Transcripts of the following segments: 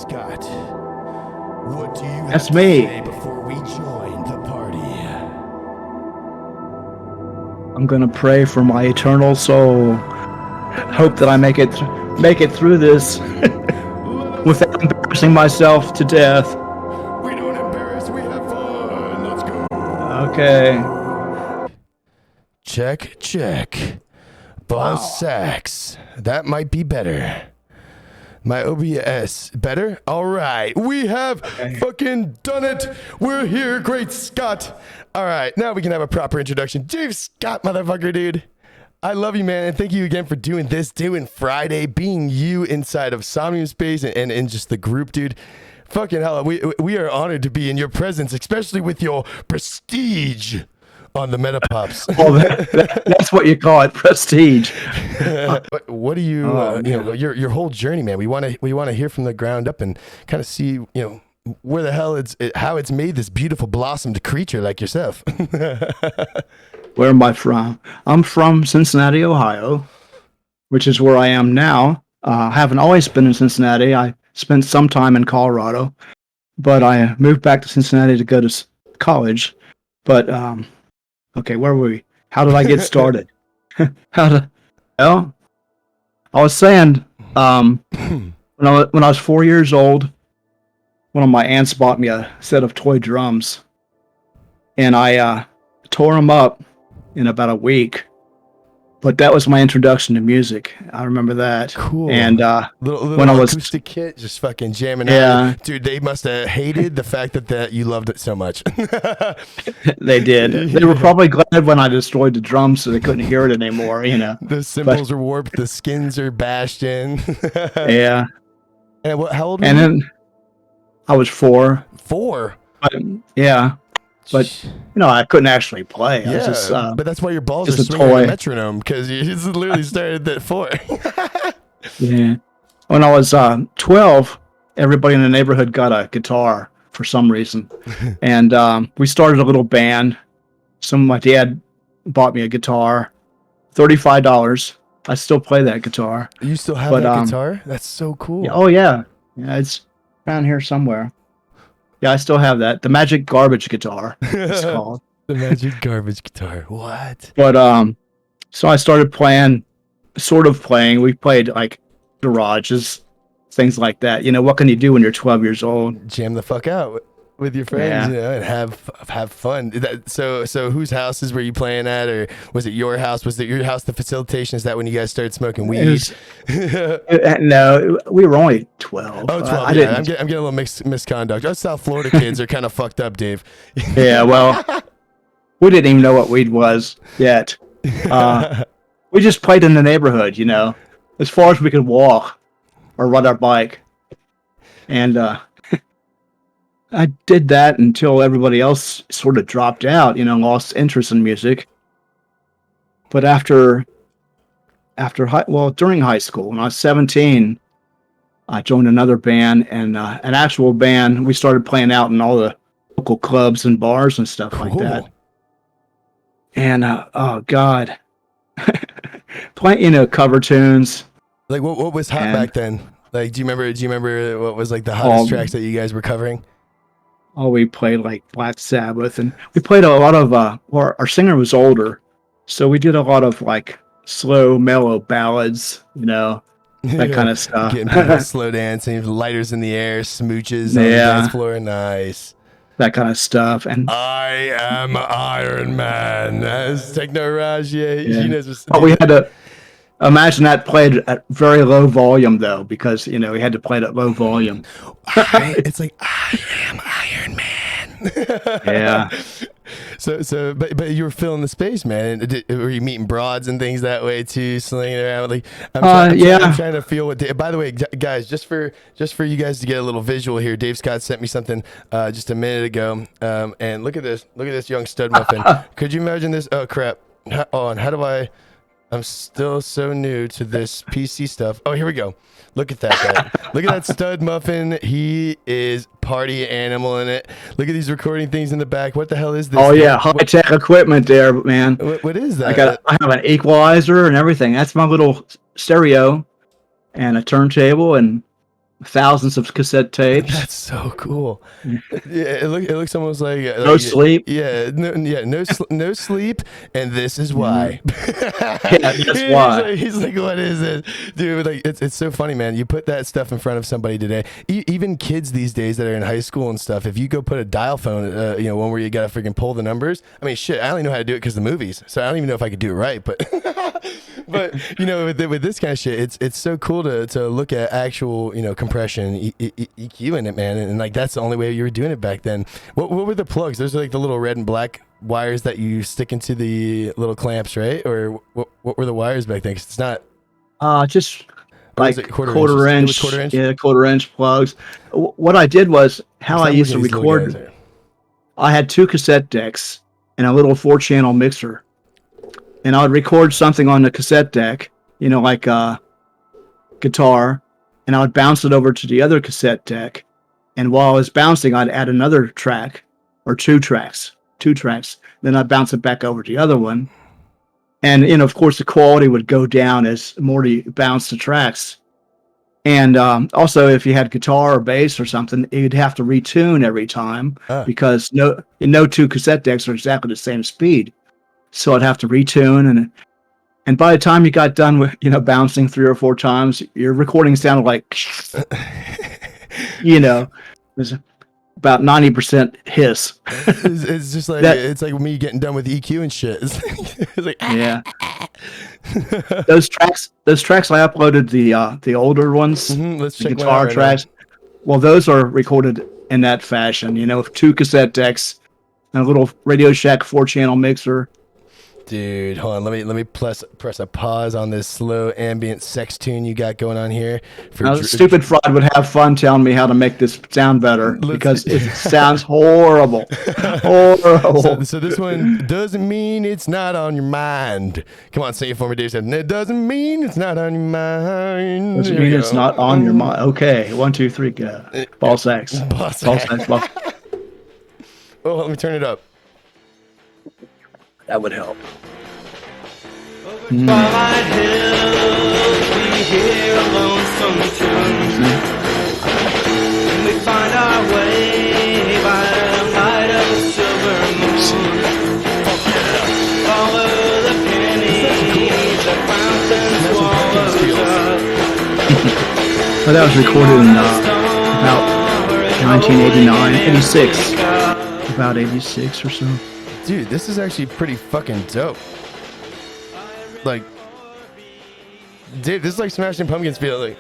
Scott, what do you That's have me. to say before we join the party? I'm gonna pray for my eternal soul. Hope that I make it through this without embarrassing myself to death. We don't embarrass, we have fun. Let's go. Okay. Check, check. Ball sacks. That might be better. My OBS better? All right. We have fucking done it. We're here. Great Scott. All right. Now we can have a proper introduction. Dave Scott, motherfucker, dude. I love you, man. And thank you again for doing this, doing Friday, being you inside of Somnium Space and just the group, dude. Fucking hell. We are honored to be in your presence, especially with your prestige on the Metapops. Oh, that's what you call it, prestige. What do you, you know, your whole journey, man? We want to hear from the ground up and kind of see, you know, where the hell how it's made this beautiful blossomed creature like yourself. Where am I from? I'm from Cincinnati, Ohio, which is where I am now. I haven't always been in Cincinnati. I spent some time in Colorado, but I moved back to Cincinnati to go to college. But okay, where were we? How did I get started? Well, I was saying, when I was 4 years old, one of my aunts bought me a set of toy drums, and I tore them up in about a week. But that was my introduction to music. I remember that. Cool. And little when I was acoustic kit, just fucking jamming out. Dude, they must have hated the fact that you loved it so much. They did. They were probably glad when I destroyed the drums so they couldn't hear it anymore, you know. The cymbals are warped, the skins are bashed in. Yeah. And how old were And you? then I was 4. 4? Yeah. But, you know, I couldn't actually play. I was just, but that's why your balls are just a swinging toy. a metronome, because you just literally started at 4. Yeah. When I was 12, everybody in the neighborhood got a guitar for some reason. And we started a little band. My dad bought me a guitar, $35. I still play that guitar. You still have that guitar? That's so cool. Yeah, oh, yeah. Yeah, it's around here somewhere. Yeah, I still have that. The Magic Garbage Guitar, it's called. The Magic Garbage Guitar. What? But so I started playing. We played like garages, things like that. You know, what can you do when you're 12 years old? Jam the fuck out with your friends, you know, and have fun. So whose houses were you playing at, or was it your house? Was it your house? The facilitation, is that when you guys started smoking weed? No, we were only 12. Oh, 12. I'm getting a little misconduct. Us South Florida kids are kind of fucked up, Dave. Yeah, well, we didn't even know what weed was yet. We just played in the neighborhood, you know, as far as we could walk or ride our bike. And I did that until everybody else sort of dropped out, you know, lost interest in music. But during high school, when I was 17, I joined another band, and an actual band. We started playing out in all the local clubs and bars and stuff like that. And oh God, playing, you know, cover tunes. Like what was hot back then? Like, do you remember what was like the hottest tracks that you guys were covering? Oh, we played like Black Sabbath, and we played a lot of. Our singer was older, so we did a lot of like slow, mellow ballads, you know, that kind of stuff. Getting people slow dancing, lighters in the air, smooches on the dance floor. Nice. That kind of stuff. And I am Iron Man. That's Techno Raj. Yeah. He knows but we had to imagine that played at very low volume, though, because, you know, we had to play it at low volume. It's like, I am Iron Man. Yeah. But you were filling the space, man. Were you meeting broads and things that way too, slinging around? Like, I'm trying to feel what. By the way, guys, just for you guys to get a little visual here, Dave Scott sent me something just a minute ago, and look at this young stud muffin. Could you imagine this? Oh crap! How do I? I'm still so new to this PC stuff. Oh, here we go. Look at that guy. Look at that stud muffin. He is party animal in it. Look at these recording things in the back. What the hell is this? Oh, yeah. High-tech equipment there, man. What is that? I have an equalizer and everything. That's my little stereo and a turntable. And thousands of cassette tapes. That's so cool. Yeah, it looks almost like No sleep. Yeah, no sleep, and this is why. Yeah, that's why. He's like, what is it, dude? Like, it's so funny, man. You put that stuff in front of somebody today. Even kids these days that are in high school and stuff. If you go put a dial phone, one where you gotta freaking pull the numbers. I mean, shit, I only know how to do it because the movies. So I don't even know if I could do it right, but. But with this kind of shit, it's so cool to look at actual compression, EQ in it, man, and like that's the only way you were doing it back then. What were the plugs? Those are like the little red and black wires that you stick into the little clamps, right? Or what were the wires back then? 'Cause it's not just like quarter inch, quarter inch, yeah, quarter-inch plugs. What I did was how I used to record. I had 2 cassette decks and a little 4-channel mixer. And I would record something on the cassette deck, like a guitar, and I would bounce it over to the other cassette deck. And while I was bouncing, I'd add another track or 2 tracks. Then I'd bounce it back over to the other one. And, of course, the quality would go down as more you bounce the tracks. And also, if you had guitar or bass or something, you'd have to retune every time because no 2 cassette decks are exactly the same speed. So I'd have to retune, and by the time you got done with bouncing 3 or 4 times, your recording sounded like there's about 90% hiss. It's just like it's like me getting done with EQ and shit. It's like yeah. Those tracks I uploaded the older ones, Let's the check guitar tracks. Well, those are recorded in that fashion, with 2 cassette decks and a little Radio Shack 4-channel mixer. Dude, hold on. Let me press a pause on this slow ambient sex tune you got going on here. Stupid Fraud would have fun telling me how to make this sound better because it sounds horrible. Horrible. So this one doesn't mean it's not on your mind. Come on, say it for me, Dave. It doesn't mean it's not on your mind. Doesn't mean it's not on your mind. Okay, 1, 2, 3, go. Ball sax. Ball sax. Oh, let me turn it up. That would help. Twilight hills, we hear a lonesome tune. And we find our way by the light of a silver moon. Follow the pennies that fountain swallows up. Well, that was recorded in about 1989, 86. About 86 or so. Dude, this is actually pretty fucking dope. Like, dude, this is like Smashing Pumpkins feel. Like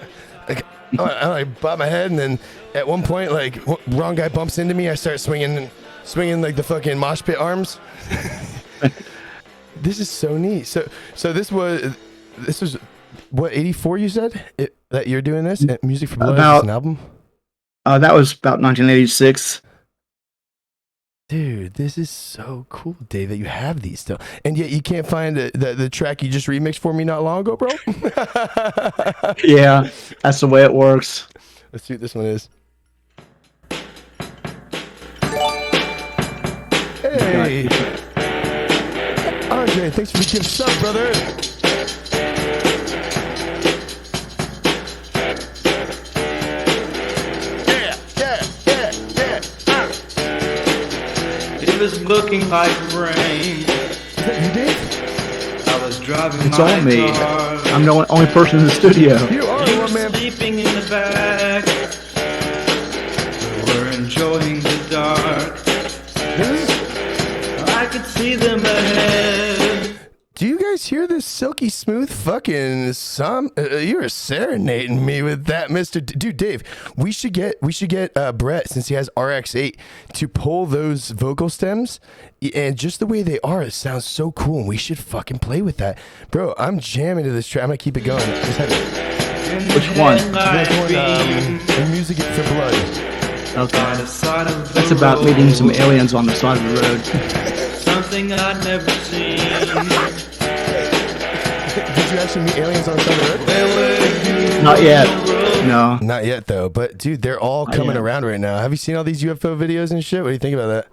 I bob my head, and then at one point, like, wrong guy bumps into me. I start swinging like the fucking mosh pit arms. This is so neat. So this was what 84 you said that you're doing this Music for Blood is an album. That was about 1986. Dude, this is so cool, Dave, that you have these still. And yet you can't find the track you just remixed for me not long ago, bro? Yeah, that's the way it works. Let's see what this one is. Hey! Andre, thanks for the gift sub, brother! It was looking like rain. Is that you, Dave? I was driving It's my all me. car. I'm the only person in the studio. You are You one were man. sleeping in the back. We were enjoying the dark. I could see them ahead. Do you guys hear this silky smooth fucking you're serenading me with that, Mr. Dude, Dave, we should get Brett, since he has RX8, to pull those vocal stems, and just the way they are, it sounds so cool, and we should fucking play with that. Bro, I'm jamming to this track. I'm gonna keep it going. Just have it. Which one? The Music for Blood. Okay. That's about meeting some aliens on the side of the road. Something I'd never seen. Did you actually meet aliens on the side of the road? Not yet. No. Not yet, though. But, dude, they're all coming around right now. Have you seen all these UFO videos and shit? What do you think about that?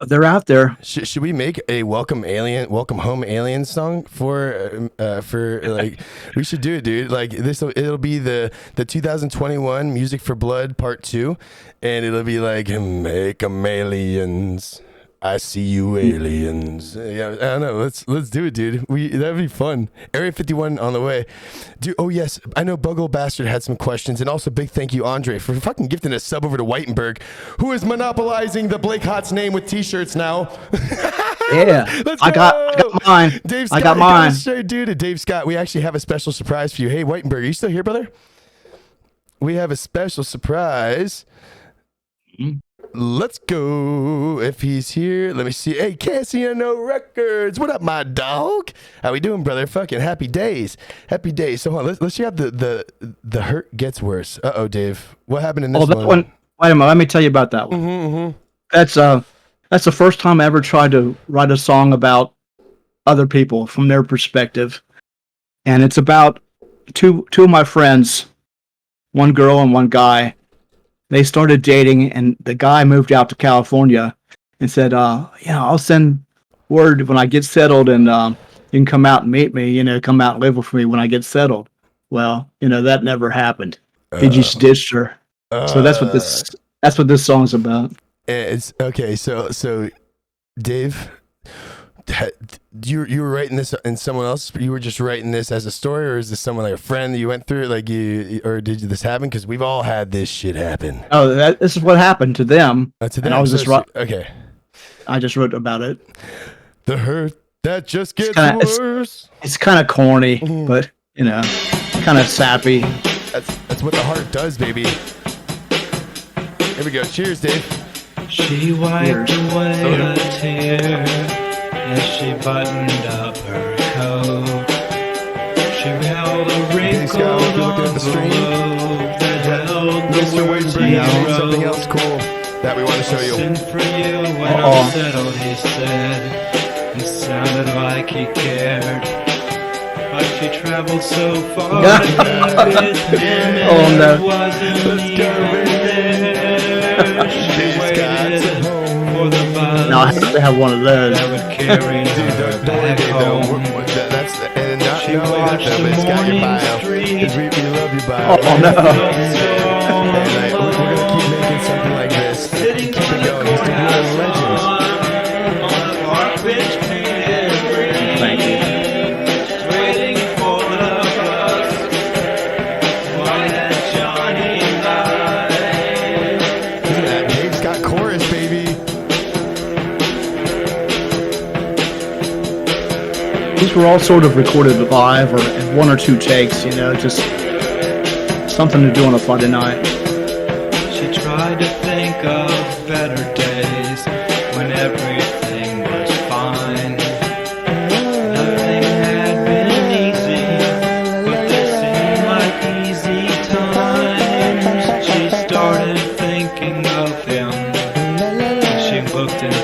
They're out there. Should we make a welcome home alien song for like we should do it, dude. Like it'll be the 2021 Music for Blood Part 2, and it'll be like make 'em aliens. I see you aliens. Yeah, I don't know. Let's do it, dude. That'd be fun. Area 51 on the way. Dude, oh yes. I know Buggle Bastard had some questions, and also big thank you, Andre, for fucking gifting a sub over to Whitenberg, who is monopolizing the Blake Hot's name with t-shirts now. Yeah. I got mine. Dave Scott, I got mine. Straight dude, Dave Scott, we actually have a special surprise for you. Hey, Whitenberg, are you still here, brother? We have a special surprise. Mm-hmm. Let's go. If he's here, let me see. Hey, Cassiano Records. What up, my dog? How we doing, brother? Fucking happy days. Happy days. So hold on, let's check out the hurt gets worse. Dave. What happened in this that one? Wait a minute. Let me tell you about that one. Mm-hmm. That's the first time I ever tried to write a song about other people from their perspective, and it's about two of my friends, one girl and one guy. They started dating, and the guy moved out to California and said, I'll send word when I get settled, and you can come out and meet me, come out and live with me when I get settled. Well, that never happened. He just ditched her. So that's what this song's about. It's okay. So Dave, you were writing this and someone else, you were just writing this as a story, or is this someone like a friend that you went through, like or did this happen? Because we've all had this shit happen. Oh, this is what happened to them. To them. And I was okay. I just wrote about it. The hurt that just gets worse. It's kind of corny, but kind of sappy. That's what the heart does, baby. Here we go. Cheers, Dave. She wiped away a tear as she buttoned up her coat. She held a wrinkled envelope that held the words he wrote. Something else cool that we want to show you. Send for you when I'm settled, he said. It sounded like he cared. But she traveled so far to be with him, and it wasn't even there. She waited for the bus. No, I have to have one of those. That would carry her back home. She watched the morning street. Oh no! And we're gonna keep making something like this. Sitting Keep it going. He's gonna be a legend. On a park bench painted green. Thank you. Waiting for the bus. Why had Johnny lied? Look at that. Dave's got chorus, baby. These were all sort of recorded live or in one or two takes, just something to do on a Friday night. She tried to think of better days when everything was fine. Nothing had been easy, but they seemed like easy times. She started thinking of him. She looked into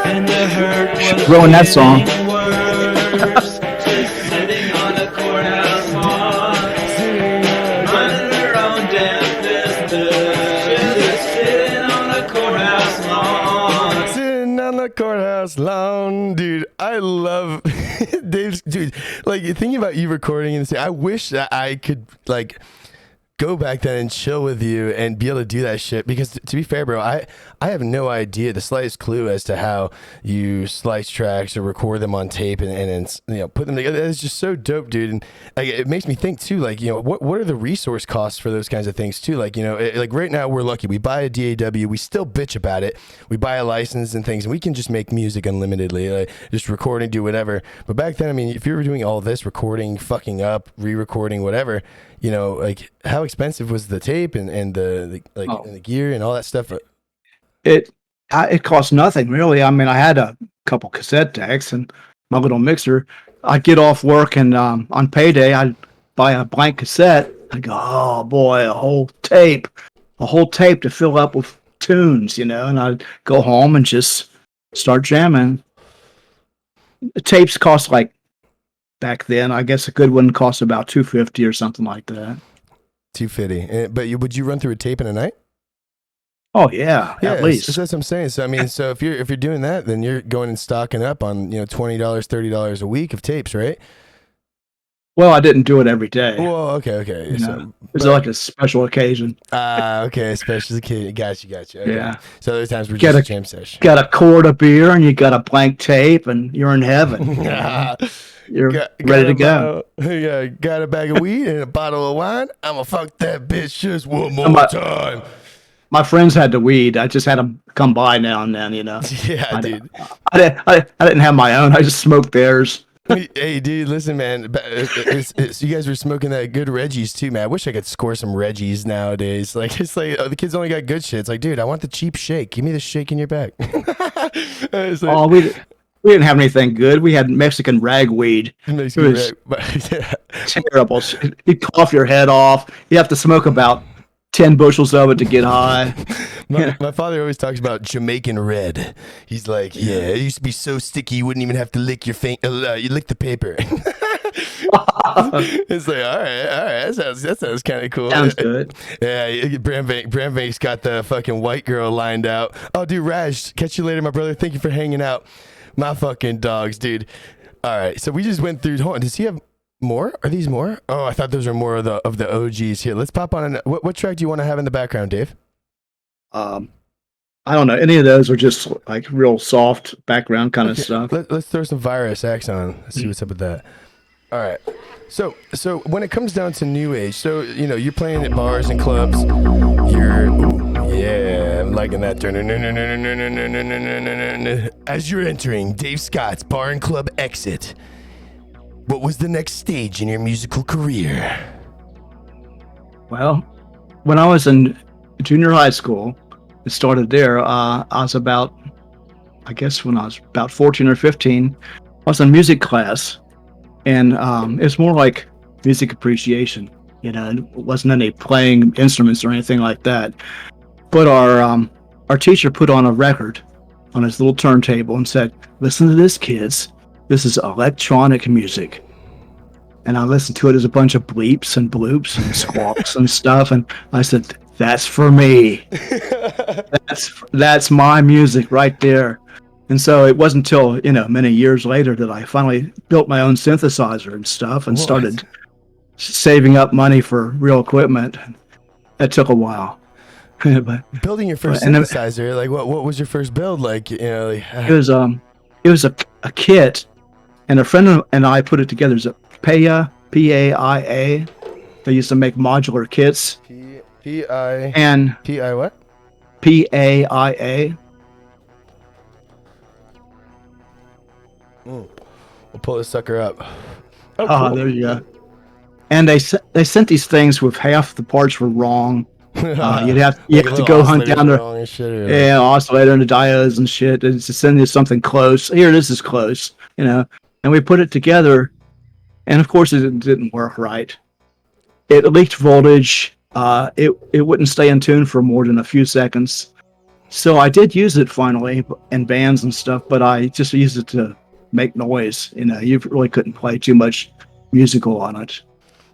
and the hurt was Ruined that song. getting worse. Just sitting on a courthouse lawn, running her own damn business. Just sitting on a courthouse lawn. Sitting on the courthouse lawn, dude. I love Dave's, dude. Like thinking about you recording and say, I wish that I could like go back then and chill with you and be able to do that shit, because to be fair, bro, I have no idea, the slightest clue as to how you slice tracks or record them on tape and put them together. It's just so dope, dude. And like, it makes me think too, like, what are the resource costs for those kinds of things too? Like, like right now we're lucky, we buy a DAW, we still bitch about it, we buy a license and things, and we can just make music unlimitedly, like just record and do whatever. But back then, I mean, if you were doing all this recording, fucking up, re-recording, whatever, like how expensive was the tape and the and the gear and all that stuff? It cost nothing really. I mean, I had a couple cassette decks and my little mixer. I'd get off work and on payday I'd buy a blank cassette. I'd go, oh boy, a whole tape to fill up with tunes, and I'd go home and just start jamming. The tapes cost like, back then, I guess a good one cost about $250 or something like that. 250. But would you run through a tape in a night? Oh yeah, at least. That's what I'm saying. So I mean, so if you're doing that, then you're going and stocking up on $20, $30 a week of tapes, right? Well, I didn't do it every day. Well, okay. It's like a special occasion. Okay, special occasion. Got you. Okay. Yeah. So other times we're just a jam session. Got a quart of beer and you got a blank tape and you're in heaven. You're ready to go. Yeah, got a bag of weed and a bottle of wine. I'ma fuck that bitch just one more time. My friends had the weed. I just had them come by now and then, Yeah, dude. I didn't have my own. I just smoked theirs. Hey, dude, listen, man. You guys were smoking that good Reggie's too, man. I wish I could score some Reggie's nowadays. Like, it's like the kids only got good shit. It's like, dude, I want the cheap shake. Give me the shake in your back. Oh, we didn't have anything good. We had Mexican ragweed. It was terrible. You cough your head off. You have to smoke about 10 bushels of it to get high. My father always talks about Jamaican red. He's like, yeah, it used to be so sticky you wouldn't even have to lick your you lick the paper. It's like, all right, that sounds kind of cool. Sounds good. Yeah, Brambank's got the fucking white girl lined out. Oh, dude, Raj, catch you later, my brother. Thank you for hanging out. My fucking dogs, dude. All right, so we just went through. Hold on, does he have more? Are these more? Oh, I thought those were more of the OGs here. Let's pop on. What track do you want to have in the background, Dave? I don't know. Any of those are just like real soft background kind of stuff. Let's throw some Virus X on. Let's see what's up with that. All right. So when it comes down to new age, so you're playing at bars and clubs. I'm liking that. As you're entering Dave Scott's bar and club exit, what was the next stage in your musical career? Well, when I was in junior high school, it started there. I was about, I guess when I was about 14 or 15, I was in music class, and it's more like music appreciation. It wasn't any playing instruments or anything like that. But our teacher put on a record on his little turntable and said, "Listen to this, kids. This is electronic music." And I listened to it as a bunch of bleeps and bloops and squawks and stuff. And I said, "That's for me. That's my music right there." And so it wasn't until, many years later that I finally built my own synthesizer and stuff and started saving up money for real equipment. It took a while. But building your first synthesizer, like what was your first build like? It was a kit, and a friend and I put it together. It's a Paia, P-A-I-A. They used to make modular kits. P-I what? P-A-I-A. We'll pull this sucker up. Oh, cool. There you go. And they sent these things with half the parts were wrong. You'd have to go hunt down the oscillator and the diodes and shit, and to send you something close. Here, this is close, And we put it together, and of course it didn't work right. It leaked voltage. It wouldn't stay in tune for more than a few seconds. So I did use it finally in bands and stuff, but I just used it to make noise. You really couldn't play too much musical on it.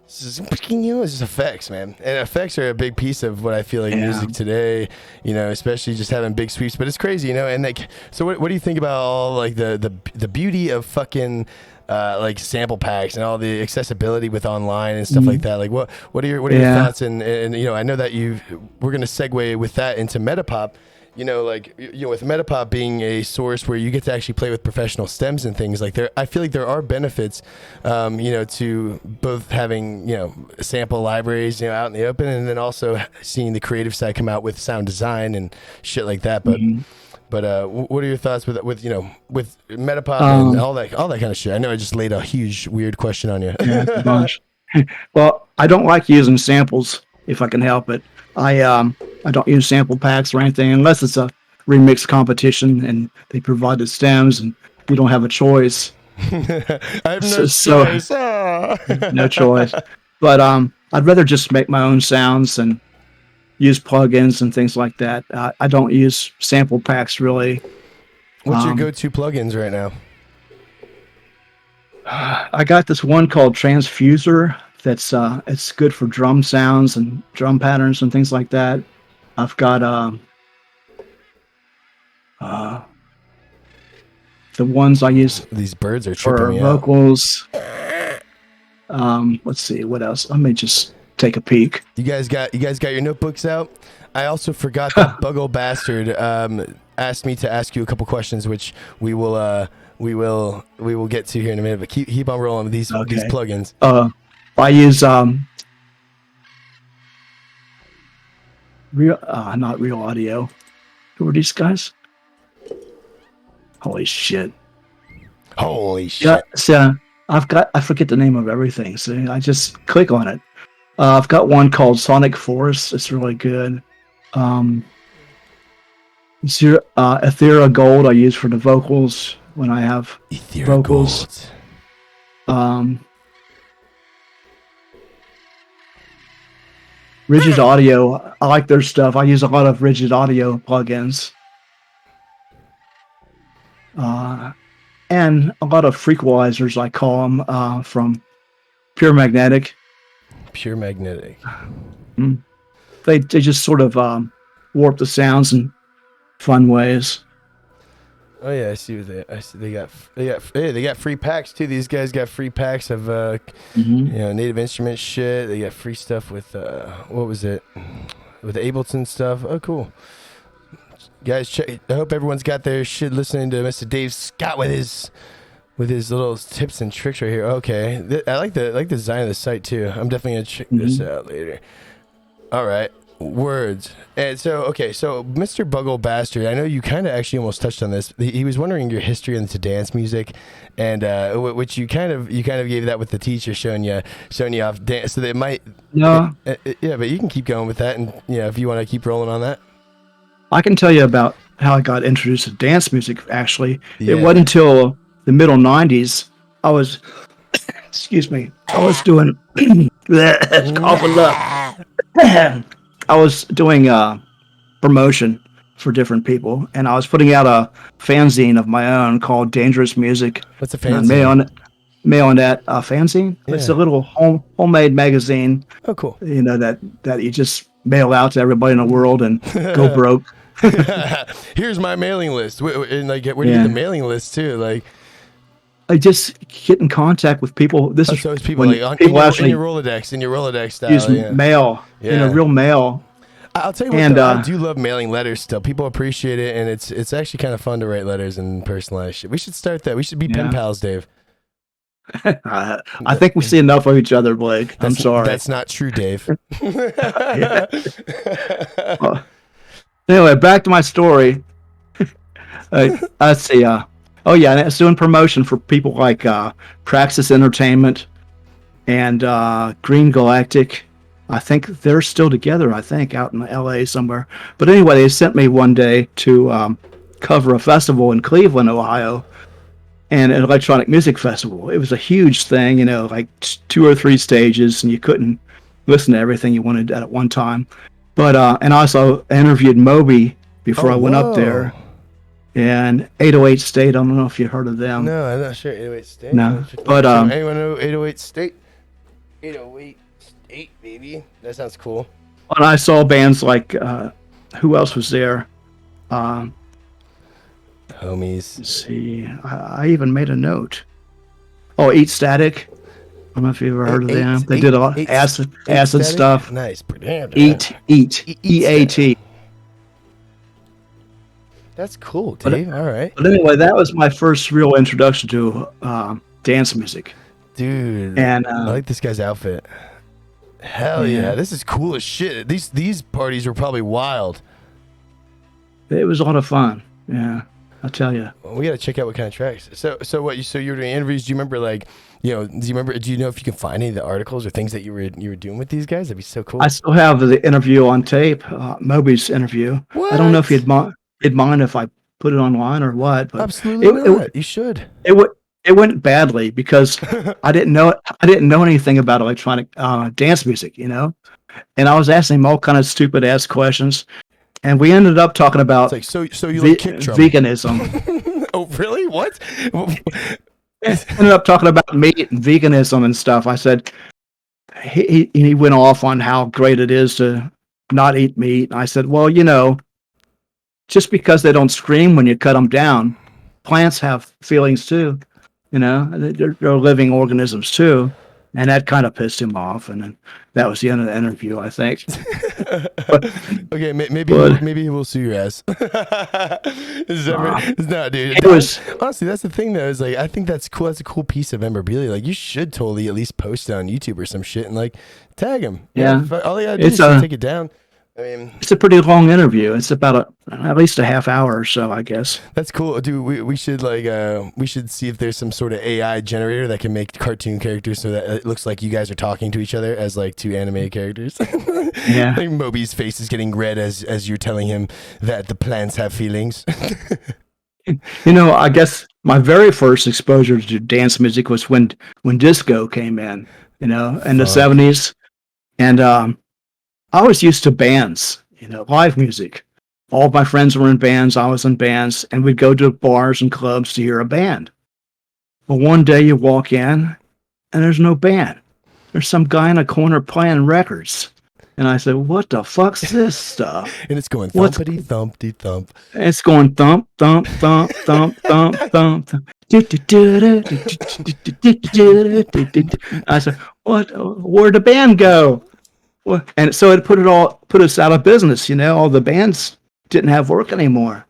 It's just effects, man. And effects are a big piece of what I feel like music today, especially just having big sweeps. But it's crazy, and like, so what do you think about all like the beauty of fucking like sample packs and all the accessibility with online and stuff like that? Like what are your thoughts? And I know that we're gonna segue with that into Metapop. With Metapop being a source where you get to actually play with professional stems and things like I feel like there are benefits, to both having, sample libraries, out in the open, and then also seeing the creative side come out with sound design and shit like that. But, what are your thoughts with Metapop and all that kind of shit? I know I just laid a huge, weird question on you. Yeah, gosh. Well, I don't like using samples if I can help it. I don't use sample packs or anything unless it's a remix competition and they provide the stems and you don't have a choice. I have no choice. No choice. But I'd rather just make my own sounds and use plugins and things like that. I don't use sample packs really. What's your go-to plugins right now? I got this one called Transfuser that's it's good for drum sounds and drum patterns and things like that. I've got the ones I use These birds are tripping for me out. vocals. Let's see what else. Let me just take a peek. You guys got your notebooks out? I also forgot that Buggle Bastard asked me to ask you a couple questions, which we will get to here in a minute. But keep on rolling with these plugins. I use not Real Audio. Who are these guys? Holy shit! Yeah, so I forget the name of everything. So I just click on it. I've got one called Sonic Force. It's really good. Ethera Gold I use for the vocals when I have vocals. Rigid Audio, I like their stuff. I use a lot of Rigid Audio plugins. And a lot of frequalizers, I call them, from Pure Magnetic. Pure Magnetic. They just sort of warp the sounds in fun ways. Oh yeah, I see what they got free packs too. These guys got free packs of Native Instrument shit. They got free stuff with what was it? With Ableton stuff. Oh cool. Guys, check. I hope everyone's got their shit listening to Mr. Dave Scott with his little tips and tricks right here. Okay, I like the design of the site too. I'm definitely gonna check this out later. All right, words. And so Mr. Buggle Bastard, I know you kind of actually almost touched on this. He was wondering your history into dance music, and which you kind of gave that with the teacher showing you off dance. So they might yeah, but you can keep going with that, and if you want to keep rolling on that. I can tell you about how I got introduced to dance music, actually. Yeah. It wasn't until the middle 90s. I was doing coughing up. I was doing promotion for different people, and I was putting out a fanzine of my own called Dangerous Music. What's a fanzine? Mail on that fanzine. Yeah. It's a little homemade magazine. Oh, cool. That you just mail out to everybody in the world and go broke. Here's my mailing list. And where do you get the mailing list too? Like, I just get in contact with people. So it's people like in your Rolodex style. Use mail, real mail. I'll tell you what, I do love mailing letters still. People appreciate it, and it's actually kind of fun to write letters and personalize shit. We should start that. We should be pen pals, Dave. I think we see enough of each other, Blake. I'm sorry. That's not true, Dave. Anyway, back to my story. Let's see. I was doing promotion for people like Praxis Entertainment and Green Galactic. I think they're still together, out in LA somewhere. But anyway, they sent me one day to cover a festival in Cleveland, Ohio, and an electronic music festival. It was a huge thing, like 2 or 3 stages, and you couldn't listen to everything you wanted at one time. But and also interviewed Moby before I went up there. And 808 State, I don't know if you heard of them. No, I'm not sure. 808 State? No. But anyone know 808 State? 808 State, baby. That sounds cool. And I saw bands like who else was there? Homies. Let's see. I even made a note. Oh, Eat Static. I don't know if you've ever heard of them. They did a lot of acid stuff. Nice. Eat. EAT. That's cool, Dave. All right. But anyway, that was my first real introduction to dance music. Dude, and I like this guy's outfit. Hell yeah. This is cool as shit. These parties were probably wild. It was a lot of fun. Yeah, I'll tell you. Well, we got to check out what kind of tracks. So you were doing interviews. Do you remember do you know if you can find any of the articles or things that you were doing with these guys? That'd be so cool. I still have the interview on tape, Moby's interview. What? I don't know if he'd mind if I put it online or what, but absolutely not. You should. It went badly because I didn't know anything about electronic dance music, and I was asking him all kind of stupid ass questions, and we ended up talking about so you like kick drum. Veganism. Oh really? What? Ended up talking about meat and veganism and stuff. I said, he went off on how great it is to not eat meat. And I said, well, just because they don't scream when you cut them down, plants have feelings too. They're living organisms too. And that kind of pissed him off. And then that was the end of the interview, I think. Okay, maybe he will sue your ass. No, dude. Honestly, that's the thing though. Is like, I think that's cool. That's a cool piece of memorabilia. Like, you should totally at least post it on YouTube or some shit and like tag him. Yeah. All you gotta do is take it down. I mean, it's a pretty long interview. It's about at least a half hour or so, I guess. That's cool, dude. We should we should see if there's some sort of AI generator that can make cartoon characters so that it looks like you guys are talking to each other as like two animated characters. Yeah, like Moby's face is getting red as you're telling him that the plants have feelings. I guess my very first exposure to dance music was when disco came in. In the 70s, and I was used to bands, live music. All of my friends were in bands. I was in bands, and we'd go to bars and clubs to hear a band. But one day you walk in, and there's no band. There's some guy in a corner playing records. And I said, what the fuck's this stuff? And it's going thumpity thumpty thump. It's going thump, thump, thump, thump, thump, thump, thump. I said, what? Where'd the band go? And so it put us out of business. All the bands didn't have work anymore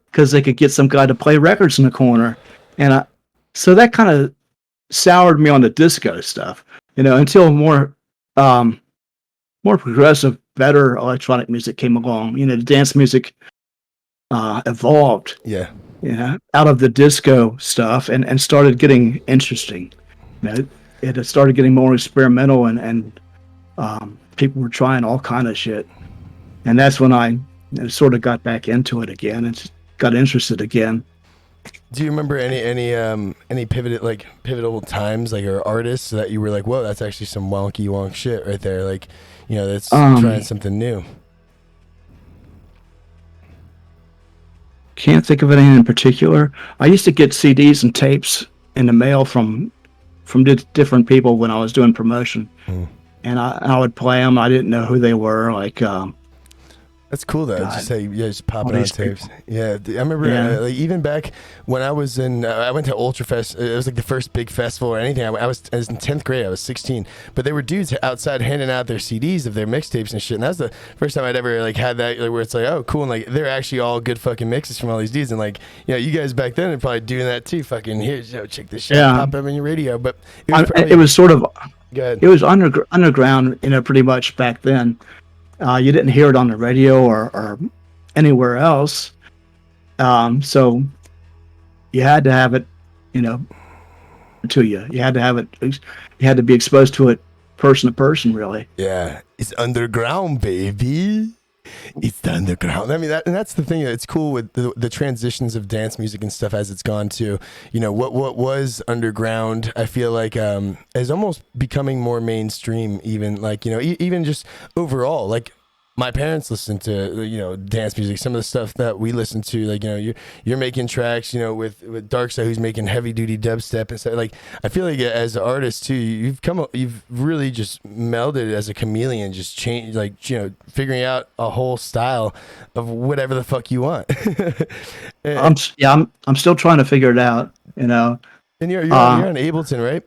because they could get some guy to play records in the corner. And so that kind of soured me on the disco stuff, until more progressive, better electronic music came along. The dance music evolved. Yeah. Out of the disco stuff and started getting interesting. It started getting more experimental and people were trying all kind of shit. And that's when I sort of got back into it again and got interested again. Do you remember any pivotal times, like, or artists that you were like, whoa, that's actually some wonky wonk shit right there, like, that's trying something new? Can't think of anything in particular. I used to get CDs and tapes in the mail from different people when I was doing promotion, and I would play them. I didn't know who they were, like. That's cool though. God. Just pop it on tapes. Yeah, I remember like, even back when I was I went to Ultrafest. It was like the first big festival or anything. I was in 10th grade. I was 16, but there were dudes outside handing out their CDs of their mixtapes and shit. And that was the first time I'd ever like had that, like, where it's like, oh, cool, and like they're actually all good fucking mixes from all these dudes. And like, you guys back then are probably doing that too. Fucking here, check this shit. Pop up on your radio. But it was sort of. It was underground, pretty much back then. You didn't hear it on the radio or anywhere else. So you had to have it, to you. You had to have it. You had to be exposed to it person to person, really. Yeah. It's underground, baby. It's the underground. I mean, that's the thing. It's cool with the transitions of dance music and stuff as it's gone to, what was underground. I feel like is almost becoming more mainstream. Even like even just overall. Like my parents listen to dance music. Some of the stuff that we listen to, like you're making tracks, with Darkside, who's making heavy duty dubstep and stuff. Like I feel like as an artist too, you've really just melded as a chameleon, just change, like figuring out a whole style of whatever the fuck you want. I'm still trying to figure it out. And you're on Ableton, right?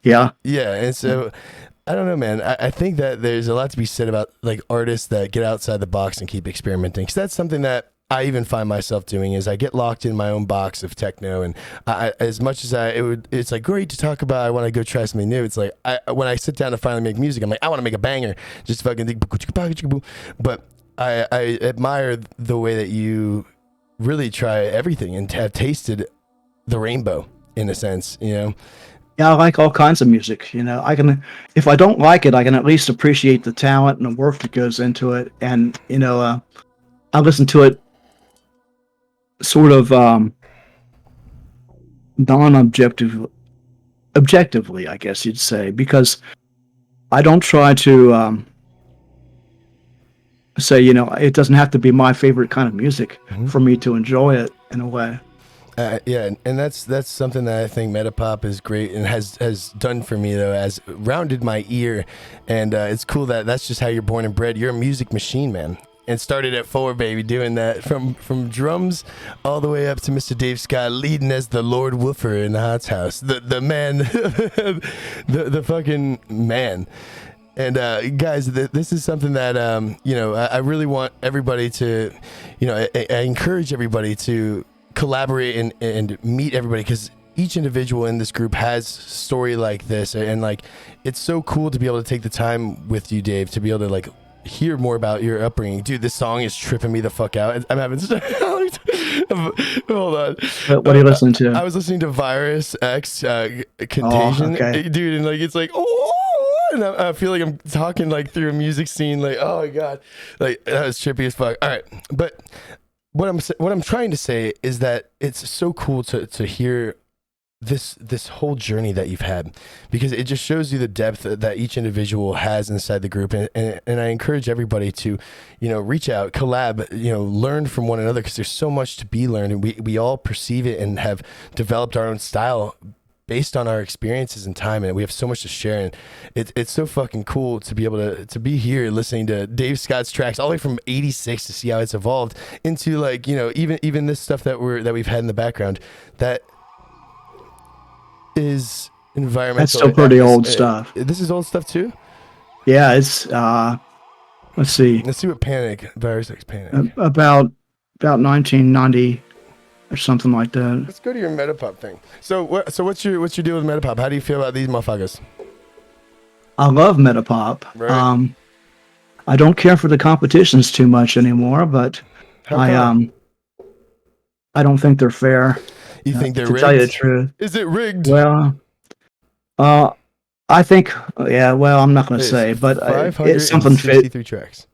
Yeah. Yeah, and so. I don't know, man. I think that there's a lot to be said about like artists that get outside the box and keep experimenting. Because that's something that I even find myself doing. Is I get locked in my own box of techno, and as much as it's like great to talk about. I want to go try something new. It's like when I sit down to finally make music, I'm like, I want to make a banger. Just fucking. But I admire the way that you really try everything and have tasted the rainbow in a sense. Yeah, I like all kinds of music. I can, if I don't like it, I can at least appreciate the talent and the work that goes into it. And I listen to it sort of objectively, I guess you'd say, because I don't try to say, it doesn't have to be my favorite kind of music for me to enjoy it in a way. Yeah, and that's something that I think Metapop is great and has done for me though, has rounded my ear, and it's cool that that's just how you're born and bred. You're a music machine, man. And started at 4, baby, doing that from drums all the way up to Mr. Dave Scott leading as the Lord Woofer in the Hots house, the man, the fucking man. And guys, this is something that I really want everybody to, I encourage everybody to collaborate and meet everybody, because each individual in this group has story like this, and like it's so cool to be able to take the time with you, Dave, to be able to like hear more about your upbringing. Dude, this song is tripping me the fuck out. I'm having hold on. What are you listening to? I was listening to Virus X Contagion. Okay. Dude, and like it's like and I feel like I'm talking like through a music scene, like, oh my god, like that was trippy as fuck. All right, but what I'm trying to say is that it's so cool to hear this whole journey that you've had, because it just shows you the depth that each individual has inside the group, and I encourage everybody to reach out, collab, learn from one another, because there's so much to be learned, and we all perceive it and have developed our own style based on our experiences and time, and we have so much to share, and it's so fucking cool to be able to be here listening to Dave Scott's tracks all the way from '86 to see how it's evolved into like even this stuff that we've had in the background that is environmental. That's still pretty old stuff. This is old stuff too? Yeah, it's let's see what Panic, Virus X Panic. About 1990 or something like that. Let's go to your Metapop thing. So what's your deal with Metapop? How do you feel about these motherfuckers? I love Metapop. Right. I don't care for the competitions too much anymore, but I don't think they're fair. You think they're rigged? To tell you the truth. Is it rigged? Well, I think, yeah, well, I'm not going to say, but it's something 563 tracks.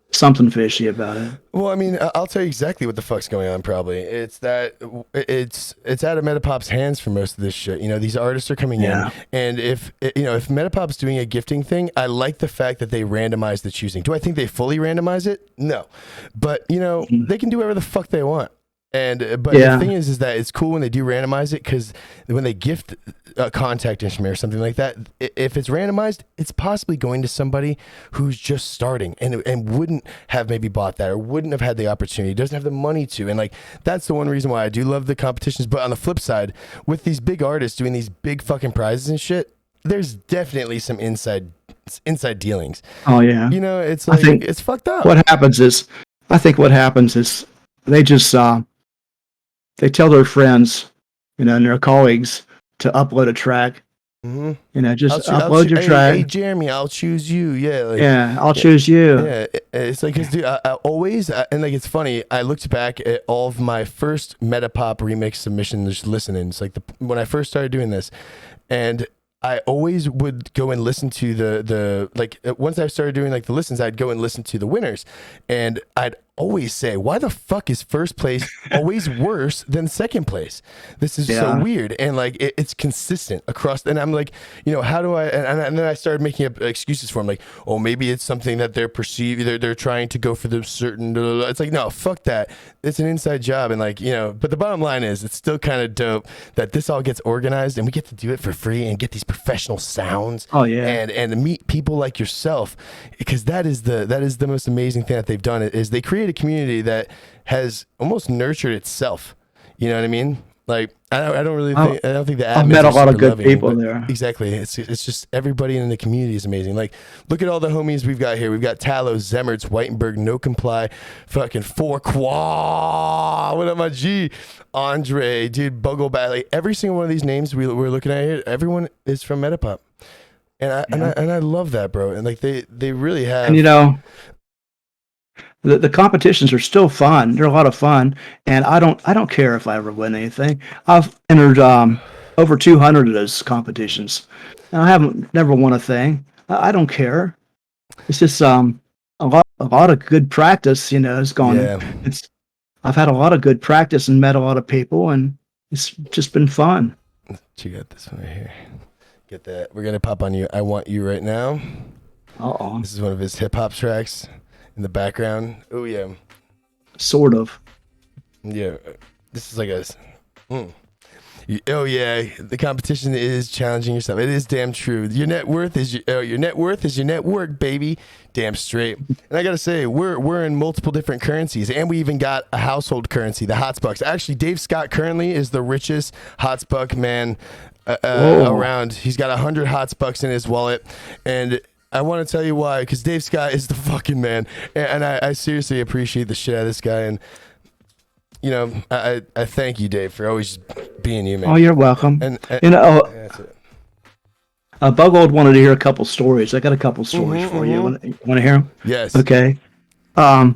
Something fishy about it. Well, I mean, I'll tell you exactly what the fuck's going on. Probably it's that it's out of Metapop's hands for most of this shit. These artists are coming in, and if Metapop's doing a gifting thing, I like the fact that they randomize the choosing. Do I think they fully randomize it? No, but they can do whatever the fuck they want. But the thing is that it's cool when they do randomize it, because when they gift a contact instrument or something like that, if it's randomized, it's possibly going to somebody who's just starting and wouldn't have maybe bought that or wouldn't have had the opportunity, doesn't have the money to. And like that's the one reason why I do love the competitions. But on the flip side, with these big artists doing these big fucking prizes and shit, there's definitely some inside dealings. Oh yeah. It's like it's fucked up. What happens is they just they tell their friends, and their colleagues to upload a track. Mm-hmm. Just upload your track. Hey, Jeremy, I'll choose you. Yeah, I'll choose you. Yeah, it's like, dude, I always, and like, it's funny. I looked back at all of my first Metapop remix submissions, just listening. It's like when I first started doing this, and I always would go and listen to the once I started doing like the listens, I'd go and listen to the winners, and I'd always say, why the fuck is first place always worse than second place? This is so weird. And like it's consistent across, and I'm like, how do I, and then I started making up excuses for them, like, oh, maybe it's something that they're perceiving, they're trying to go for the certain, it's like, no, fuck that, it's an inside job. And like, but the bottom line is, it's still kind of dope that this all gets organized and we get to do it for free and get these professional sounds. Oh yeah. And meet people like yourself, because that is the most amazing thing that they've done, is they create a community that has almost nurtured itself. You know what I mean? Like I don't think the I've met a lot of good people there. Exactly. It's just everybody in the community is amazing. Like look at all the homies we've got here. We've got Tallow, Zemmerts, Whitenberg, No Comply, fucking Four Qua. What up, my G? Andre, dude, Bugglebat. Like every single one of these names we're looking at here, everyone is from Metapop. And I love that, bro. And like they really have. And the competitions are still fun. They're a lot of fun, and I don't care if I ever win anything. I've entered over 200 of those competitions, and I never won a thing. I don't care. It's just a lot of good practice. It's gone. Yeah. I've had a lot of good practice and met a lot of people, and it's just been fun. You got this one right here. Get that. We're gonna pop on you. I Want You Right Now. Uh-oh. This is one of his hip hop tracks. In the background. Oh yeah. Sort of. Yeah. This is like Oh yeah, the competition is challenging yourself. It is damn true. Your net worth is your net worth is your network, baby. Damn straight. And I gotta say, we're in multiple different currencies, and we even got a household currency, the Hotsbucks. Actually, Dave Scott currently is the richest Hotsbuck man around. He's got 100 Hotsbucks in his wallet, and I want to tell you why. Because Dave Scott is the fucking man, and I seriously appreciate the shit out of this guy. And you know, I thank you, Dave, for always being you, man. Oh, you're welcome. And that's it. Bugold wanted to hear a couple stories. I got a couple stories for you. Want to hear them? Yes. Okay. When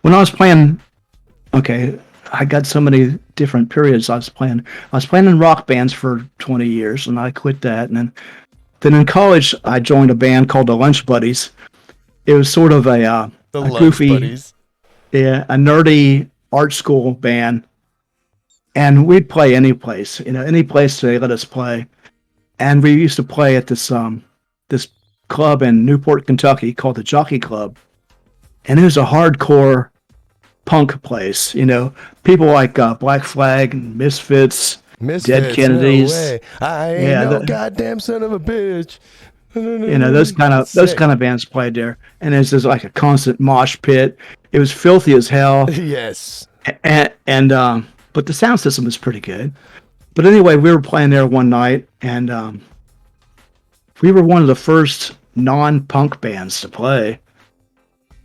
I was playing, I got so many different periods I was playing. I was playing in rock bands for 20 years, and I quit that. And then in college, I joined a band called the Lunch Buddies. It was sort of a goofy, Buddies. Yeah, a nerdy art school band, and we'd play any place, any place they let us play. And we used to play at this club in Newport, Kentucky called the Jockey Club, and it was a hardcore punk place. People like Black Flag and Misfits, Dead Kennedys. No way. I ain't no goddamn son of a bitch. Those kind of bands played there, and there's just like a constant mosh pit. It was filthy as hell. Yes. And but the sound system was pretty good. But anyway, we were playing there one night, and we were one of the first non-punk bands to play.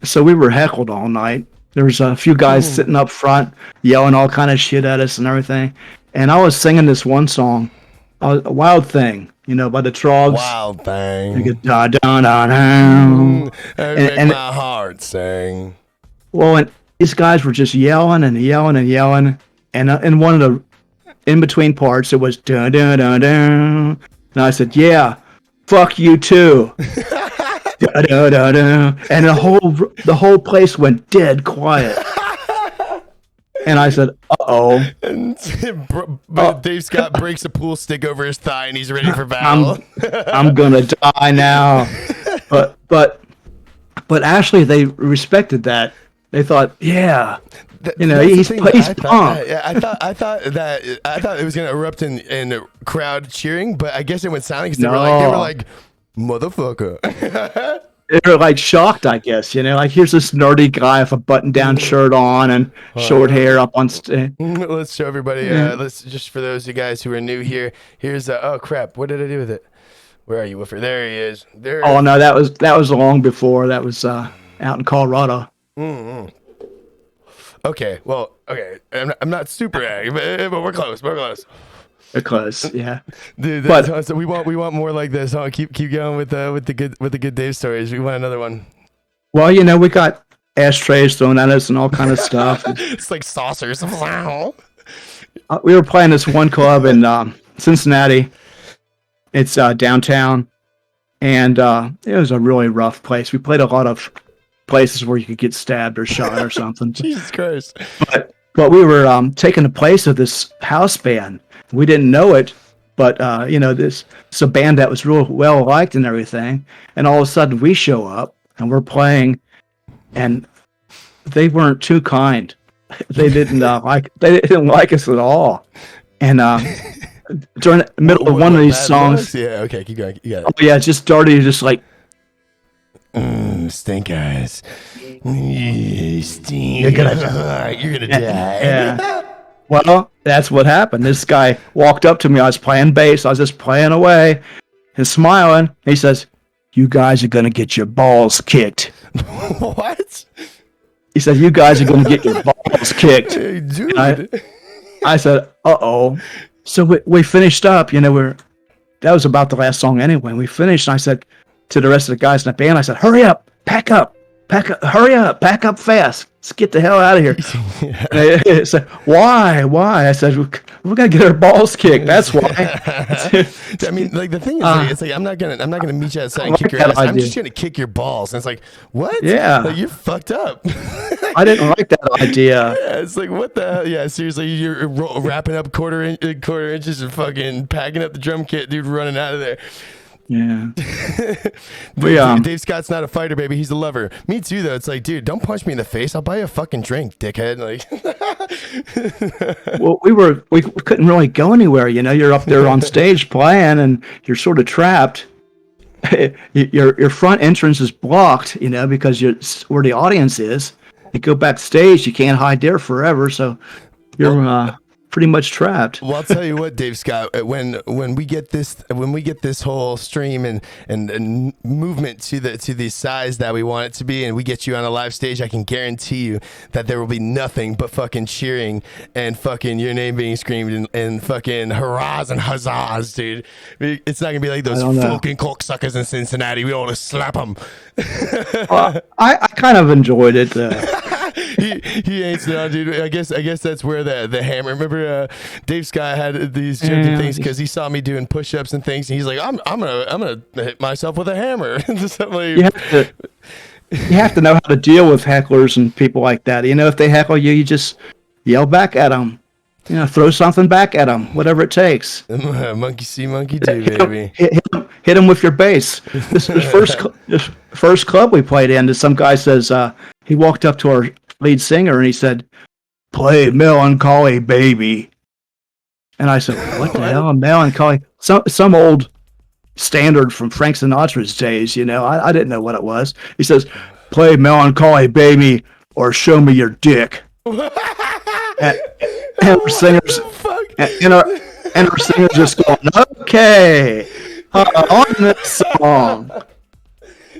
So we were heckled all night. There was a few guys sitting up front yelling all kind of shit at us and everything. And I was singing this one song, a Wild Thing, by the Trogs. Wild Thing. Make my heart sing. Well, and these guys were just yelling and yelling and yelling, and in one of the in-between parts, it was dun dun dun dun, and I said, "Yeah, fuck you too." Dun, dun, dun, dun. And the whole place went dead quiet. And I said, "Uh-oh." But Dave Scott breaks a pool stick over his thigh, and he's ready for battle. I'm gonna die now. But actually, they respected that. They thought, yeah, he's punk. I thought it was gonna erupt in crowd cheering, but I guess it went silent because they were like, motherfucker. They were like shocked, I guess. Here's this nerdy guy with a button-down shirt on and short hair up on stage. Let's show everybody. Let's just for those of you guys who are new here. Here's oh crap! What did I do with it? Where are you, Woofer? There he is. There. Oh no, that was long before. That was out in Colorado. Mm-hmm. Okay, well, okay. I'm not super angry, but we're close. They're close, yeah. Dude, so we want more like this. Huh? Keep going with the good Dave stories. We want another one. Well, we got ashtrays thrown at us and all kind of stuff. It's like saucers. We were playing this one club in Cincinnati. It's downtown, and it was a really rough place. We played a lot of places where you could get stabbed or shot or something. Jesus Christ! But we were taking the place of this house band. We didn't know it, but this is a band that was real well liked and everything. And all of a sudden, we show up and we're playing, and they weren't too kind. They didn't like us at all. And during the middle of one of these songs, yeah, okay, keep going. You got it. Oh yeah, just started just like. Stink eyes. Stink. You're gonna die. Yeah. Well, that's what happened. This guy walked up to me. I was playing bass. I was just playing away and smiling. He says, "You guys are gonna get your balls kicked." What? He said, "You guys are gonna get your balls kicked." Hey, dude. I said, "Uh-oh." So we finished up. That was about the last song anyway. We finished, and I said to the rest of the guys in the band, I said, "Hurry up, pack up, hurry up, pack up fast. Let's get the hell out of here." Yeah. I said, "Why? I said, "We're gonna get our balls kicked. That's why." I mean, like the thing is, it's like I'm not gonna meet you outside and kick your ass. I'm just gonna kick your balls. And it's like, what? Yeah, like, you're fucked up. I didn't like that idea. Yeah, it's like, what the hell? Yeah, seriously, you're wrapping up quarter inches and fucking packing up the drum kit, dude, running out of there. Yeah. Dave Scott's not a fighter, baby. He's a lover. Me too, though. It's like, dude, don't punch me in the face. I'll buy you a fucking drink, dickhead. Like, Well, we couldn't really go anywhere. You're up there on stage playing, and you're sort of trapped. Your front entrance is blocked, because you're where the audience is. You go backstage, you can't hide there forever, so you're pretty much trapped. Well, I'll tell you what, Dave Scott, when we get this whole stream and movement to the size that we want it to be, and we get you on a live stage, I can guarantee you that there will be nothing but fucking cheering and fucking your name being screamed and fucking hurrahs and huzzahs, dude. It's not gonna be like those fucking cocksuckers in Cincinnati. We ought to slap them. I kind of enjoyed it. He ain't no, dude. I guess that's where the hammer. Remember, Dave Scott had these joking things because he saw me doing push-ups and things, and he's like, "I'm gonna hit myself with a hammer." You have to know how to deal with hecklers and people like that. If they heckle you, you just yell back at them. Throw something back at them, whatever it takes. Monkey see, monkey do, baby. Hit them with your bass. This first club we played in, some guy says he walked up to our lead singer and he said, "Play Melancholy Baby." And I said, "What the hell, Melancholy?" Some old standard from Frank Sinatra's days. I didn't know what it was. He says, "Play Melancholy Baby or show me your dick." and our singers, and our singers just going, "Okay, on this song."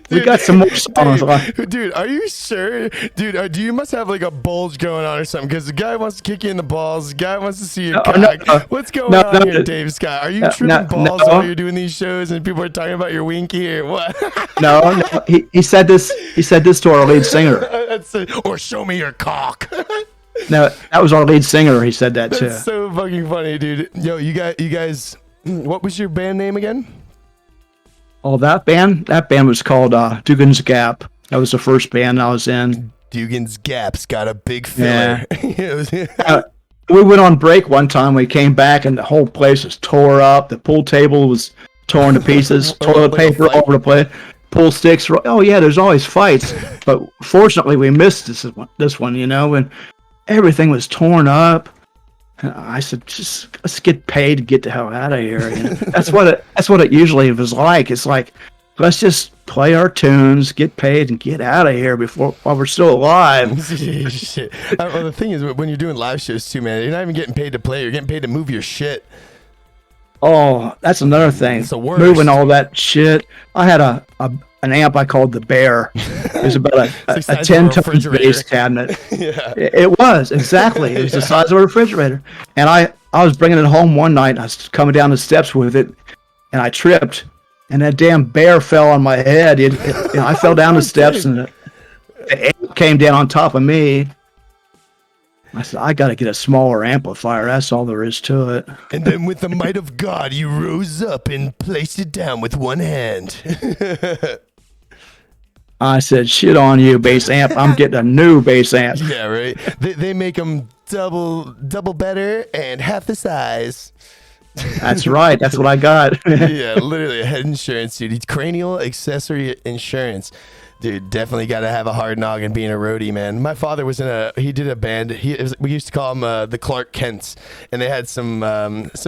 Dude, we got some more songs. Dude, are you sure? Dude, you must have like a bulge going on or something, because the guy wants to kick you in the balls. The guy wants to see your cock. What's going on here, Dave Scott? Are you tripping balls while you're doing these shows and people are talking about your winky or what? No. He said this. He said this to our lead singer. Or show me your cock. No, that was our lead singer. He said that too. That's so fucking funny, dude. Yo, you guys. What was your band name again? Oh, that band was called Dugan's Gap. That was the first band I was in. Dugan's Gap's got a big filler. Yeah. We went on break one time. We came back and the whole place was tore up. The pool table was torn to pieces. Toilet paper all over the place. Pool sticks. Oh yeah, there's always fights. But fortunately, we missed this one. And everything was torn up. I said, just let's get paid to get the hell out of here. That's what it usually was like. It's like, let's just play our tunes, get paid, and get out of here while we're still alive. Shit. Well, the thing is, when you're doing live shows too, man, you're not even getting paid to play. You're getting paid to move your shit. Oh, that's another thing. It's the worst. Moving all that shit. I had an amp I called the Bear. It was about a 10-ton bass cabinet. Yeah. It was, exactly. It was the size of a refrigerator. And I was bringing it home one night. I was coming down the steps with it, and I tripped. And that damn bear fell on my head. I fell down the steps, and the amp came down on top of me. I said, I got to get a smaller amplifier. That's all there is to it. And then with the might of God, you rose up and placed it down with one hand. I said, shit on you, bass amp. I'm getting a new bass amp. Yeah, right. They make them double better and half the size. That's right. That's what I got. Yeah, literally a head insurance, dude. Cranial accessory insurance. Dude, definitely got to have a hard noggin being a roadie, man. My father was he did a band. We used to call them the Clark Kents, and they had some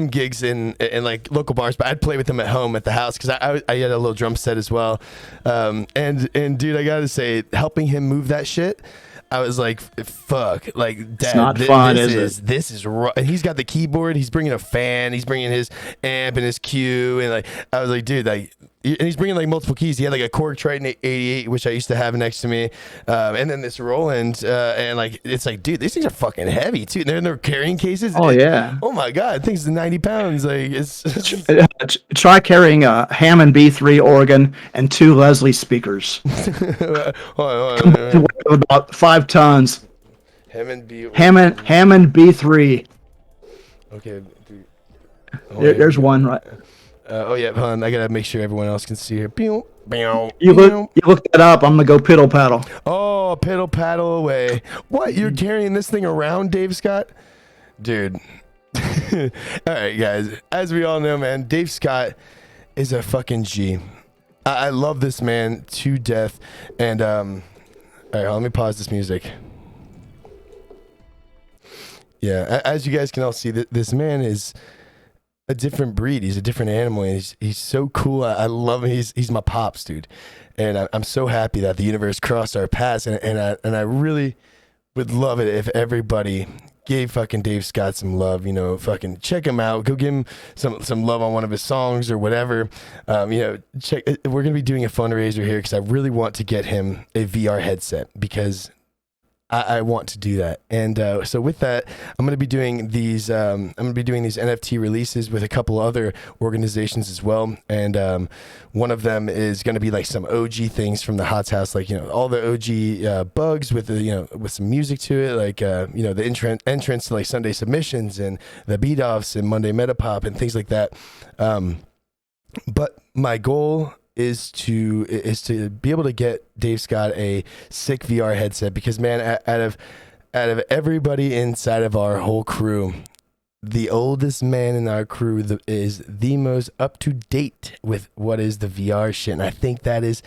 gigs in like local bars. But I'd play with them at home at the house because I had a little drum set as well. And dude, I gotta say, helping him move that shit, I was like, fuck, like, Dad, it's not fun, this is rough. And he's got the keyboard. He's bringing a fan. He's bringing his amp and his cue, and like, I was like, dude, like. And he's bringing like multiple keys. He had like a Korg Triton 88, which I used to have next to me, and then this Roland, and like it's like, dude, these things are fucking heavy too. They're in their carrying cases. Oh yeah. Oh my god, things are 90 pounds. Like it's. Try carrying a Hammond B3 organ and 2 Leslie speakers. About 5 tons. Hammond B3. Okay. Dude. There's one right. Oh yeah, hold on. I gotta make sure everyone else can see here. You look that up. I'm gonna go piddle paddle. Oh, piddle paddle away. What? You're carrying this thing around, Dave Scott? Dude. All right, guys. As we all know, man, Dave Scott is a fucking G. I love this man to death. And all right, let me pause this music. Yeah, as you guys can all see, this man is a different breed. He's a different animal. And he's so cool. I love him. He's my pops, dude. And I'm so happy that the universe crossed our paths. And I really would love it if everybody gave fucking Dave Scott some love. You know, fucking check him out. Go give him some love on one of his songs or whatever. You know, we're gonna be doing a fundraiser here because I really want to get him a VR headset because I want to do that. And so with that, I'm going to be doing these NFT releases with a couple other organizations as well. And one of them is going to be like some OG things from the Hots House, like, you know, all the OG bugs with the, you know, with some music to it, like, you know, the entrance to like Sunday Submissions and the beat offs and Monday Metapop and things like that. But my goal is to be able to get Dave Scott a sick VR headset because, man, out of everybody inside of our whole crew, the oldest man in our crew is the most up to date with what is the VR shit, and I think that is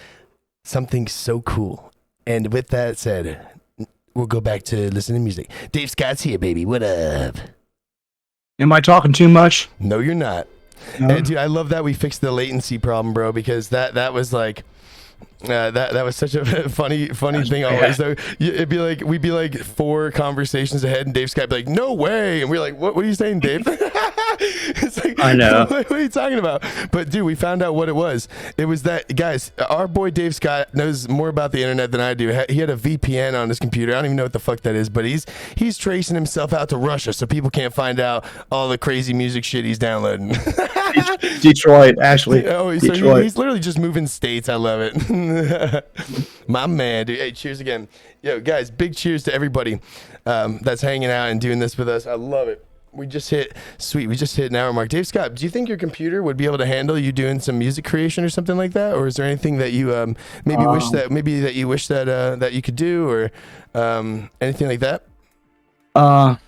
something so cool. And with that said, we'll go back to listening to music. Dave Scott's here, baby. What up? Am I talking too much? No, you're not. And dude, I love that we fixed the latency problem, bro, because that was like that was such a funny thing always. So it'd be like we'd be like 4 conversations ahead, and Dave Skype be like, "No way," and we're like, "What are you saying, Dave?" It's like, I know. What are you talking about? But dude, we found out what it was. It was that, guys, our boy Dave Scott knows more about the internet than I do. He had a VPN on his computer. I don't even know what the fuck that is, but he's tracing himself out to Russia so people can't find out all the crazy music shit he's downloading. Detroit, actually. Oh, so he's literally just moving states. I love it. My man, dude. Hey, cheers again. Yo, guys, big cheers to everybody that's hanging out and doing this with us. I love it. We just hit an hour mark. Dave Scott, do you think your computer would be able to handle you doing some music creation or something like that? Or is there anything that you wish that you could do, or anything like that? I'm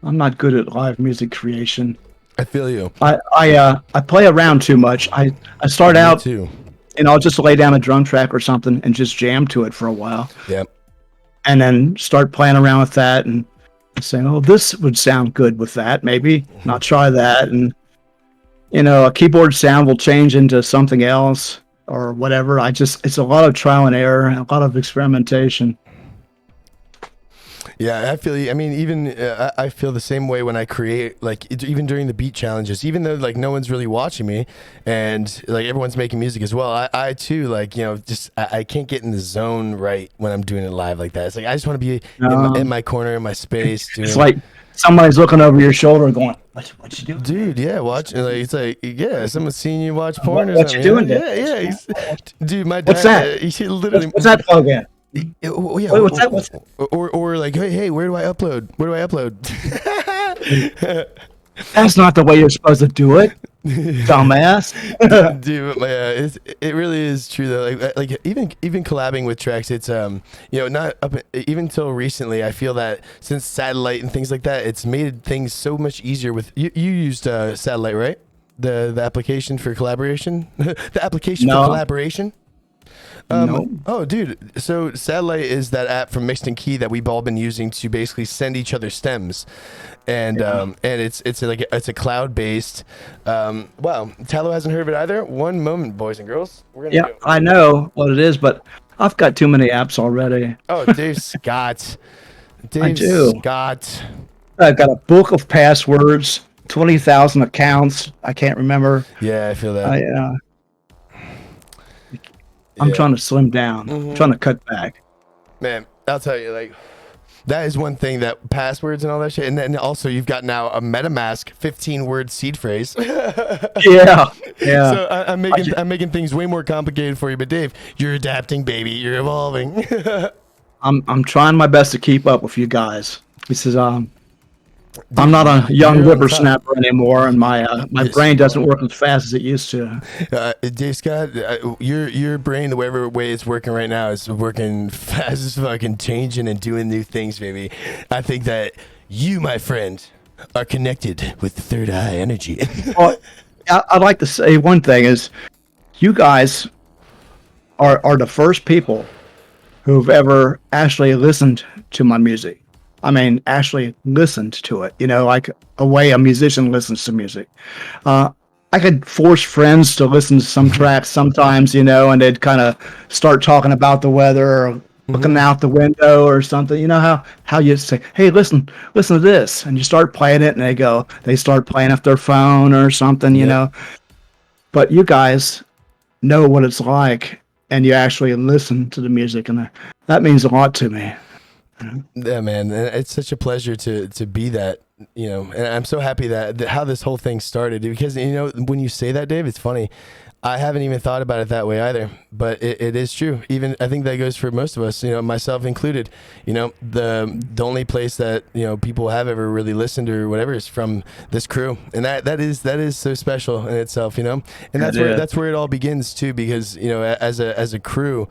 not good at live music creation. I feel you. I play around too much. I start out too, and I'll just lay down a drum track or something and just jam to it for a while. Yep. And then start playing around with that and saying, "Oh, this would sound good with that. Maybe and I'll try that." And you know, a keyboard sound will change into something else or whatever. It's a lot of trial and error, and a lot of experimentation. Yeah, I feel you. I mean, even I feel the same way when I create, like, even during the beat challenges, even though like no one's really watching me and like everyone's making music as well. I too, like, you know, just I can't get in the zone right when I'm doing it live like that. It's like I just want to be in my corner, in my space. It's like somebody's looking over your shoulder going, what you doing? Dude, yeah, watch. Like, it's like, yeah, someone's seeing you watch porn or what something. you doing? Yeah. Dude, my dad. What's that? He literally. What's that plug in? Yeah, Wait, what's that? Or like, hey, where do I upload? That's not the way you're supposed to do it, dumbass. Dude, it really is true though. Like even collabing with tracks, it's you know, not up even until recently. I feel that since satellite and things like that, it's made things so much easier. With you used satellite, right? The application for collaboration, the application for collaboration. No. Oh, dude. So Satellite is that app from Mixed and Key that we've all been using to basically send each other stems, and it's a cloud based. Wow, Tallow hasn't heard of it either. One moment, boys and girls. We're gonna go. I know what it is, but I've got too many apps already. Oh, Dave Scott. I do. Scott. I've got a book of passwords, 20,000 accounts. I can't remember. Yeah, I feel that. I'm trying to slim down. I'm trying to cut back. Man, I'll tell you, like, that is one thing, that passwords and all that shit. And then also you've got now a MetaMask 15-word seed phrase. Yeah. So I'm making things way more complicated for you. But Dave, you're adapting, baby. You're evolving. I'm trying my best to keep up with you guys. This is I'm not a young whippersnapper anymore, and my brain doesn't work as fast as it used to. Dave Scott, your brain, the way it's working right now, is working fast as fucking, changing and doing new things, baby. I think that you, my friend, are connected with the third eye energy. Well, I'd like to say one thing is, you guys are the first people who've ever actually listened to my music. I mean, actually listened to it, like a way a musician listens to music. I could force friends to listen to some tracks sometimes, and they'd kind of start talking about the weather or looking out the window or something. You know how you say, "Hey, listen to this," and you start playing it, and they start playing off their phone or something. But you guys know what it's like, and you actually listen to the music, and that means a lot to me. Yeah, man, it's such a pleasure to be that, and I'm so happy that how this whole thing started, because when you say that, Dave, it's funny. I haven't even thought about it that way either, but it is true. Even I think that goes for most of us, myself included. The only place that people have ever really listened or whatever is from this crew, and that is so special in itself, and that's where it all begins too, because as a crew.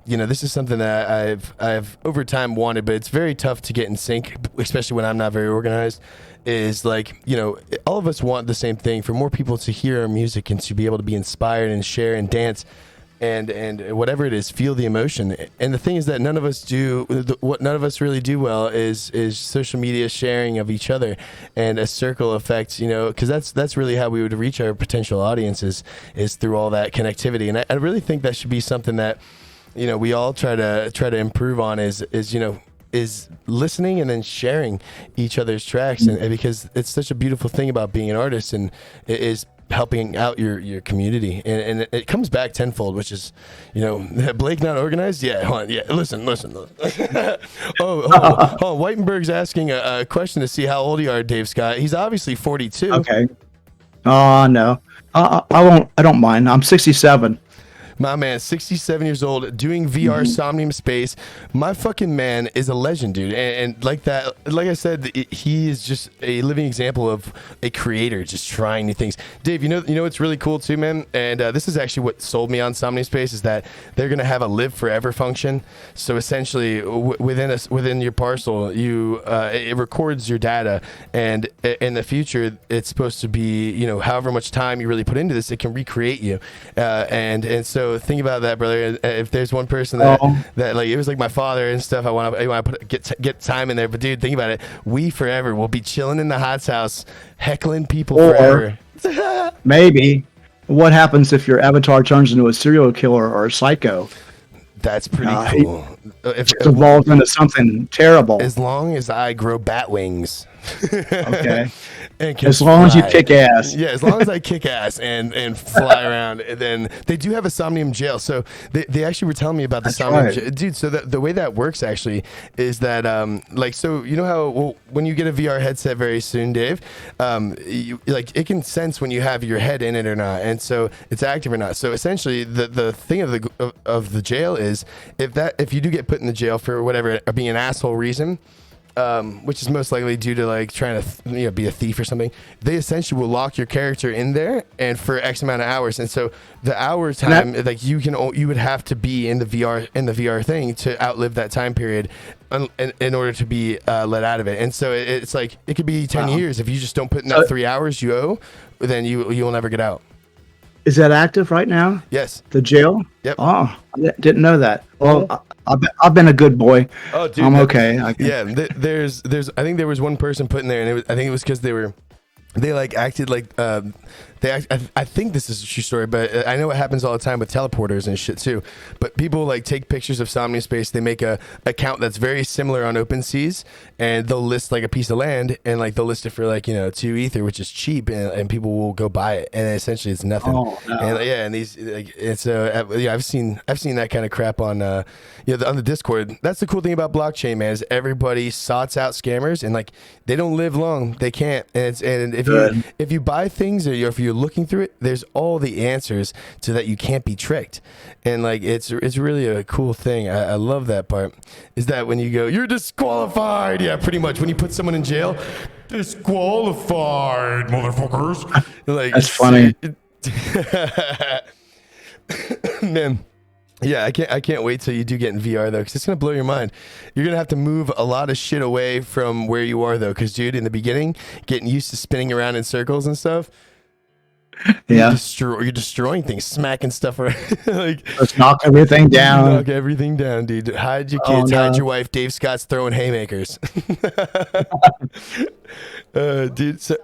This is something that I've over time wanted, but it's very tough to get in sync, especially when I'm not very organized. Is like, all of us want the same thing, for more people to hear our music and to be able to be inspired and share and dance and whatever it is, feel the emotion. And the thing is that none of us do what none of us really do well is social media sharing of each other and a circle effect, because that's really how we would reach our potential audiences, is through all that connectivity. And I really think that should be something that we all try to improve on, is listening and then sharing each other's tracks, and because it's such a beautiful thing about being an artist, and it is helping out your community, and it comes back tenfold, which is, Blake not organized. Yeah, hold on, yeah, listen. Hold on. Whitenberg's asking a question to see how old you are, Dave Scott. He's obviously 42. Okay. Oh no, I won't. I don't mind. I'm 67. My man, 67 years old, doing VR Somnium Space. My fucking man is a legend, dude. And like that, like I said, he is just a living example of a creator just trying new things. Dave, you know what's really cool too, man? And this is actually what sold me on Somnium Space, is that they're going to have a live forever function. So essentially, within your parcel, it records your data, and in the future, it's supposed to be, however much time you really put into this, it can recreate you. And so think about that, brother. If there's one person that like, it was like my father and stuff, I want to get time in there. But dude, think about it. We forever will be chilling in the Hots house, heckling people forever. Maybe what happens if your avatar turns into a serial killer or a psycho? That's pretty cool. If it's evolved into something terrible. As long as I grow bat wings. Okay. As long as you kick ass. Yeah, as long as I kick ass and fly around. And then they do have a Somnium jail. So they actually were telling me about the Somnium jail. Dude, so the way that works actually is that, so you know how when you get a VR headset very soon, Dave, it can sense when you have your head in it or not. And so it's active or not. So essentially the thing of the jail is, if you do get put in the jail for whatever, being an asshole reason, which is most likely due to like trying to be a thief or something, they essentially will lock your character in there and for X amount of hours. And so the hour time, you would have to be in the VR thing to outlive that time period in order to be let out of it. And so it's like, it could be 10 years if you just don't put in that 3 hours you owe, then you will never get out. Is that active right now? Yes. The jail? Yep. Oh, I didn't know that. Well, I've been a good boy. Oh, dude. I'm okay. Yeah. There's. I think there was one person put in there, and I think it was because they acted like I think this is a true story, but I know it happens all the time with teleporters and shit too. But people take pictures of Somnium Space. They make a account that's very similar on OpenSeas, and they'll list a piece of land, and they'll list it for 2 Ether, which is cheap, and people will go buy it, and essentially it's nothing. Oh, no. And these I've seen that kind of crap on on the Discord. That's the cool thing about blockchain, man, is everybody sorts out scammers, and they don't live long. They can't. And if you buy things, or if you're looking through it, there's all the answers to that. You can't be tricked, and it's really a cool thing. I love that part, is that when you go, you're disqualified. Yeah, pretty much when you put someone in jail, disqualified, motherfuckers. That's funny. Man. Yeah, I can't wait till you do get in VR though, because it's gonna blow your mind. You're gonna have to move a lot of shit away from where you are though, because dude, in the beginning, getting used to spinning around in circles and stuff. Yeah. You're destroying things, smacking stuff around. Like, Let's knock everything down. knock everything down, dude. Hide your kids, hide your wife. Dave Scott's throwing haymakers. Dude, so,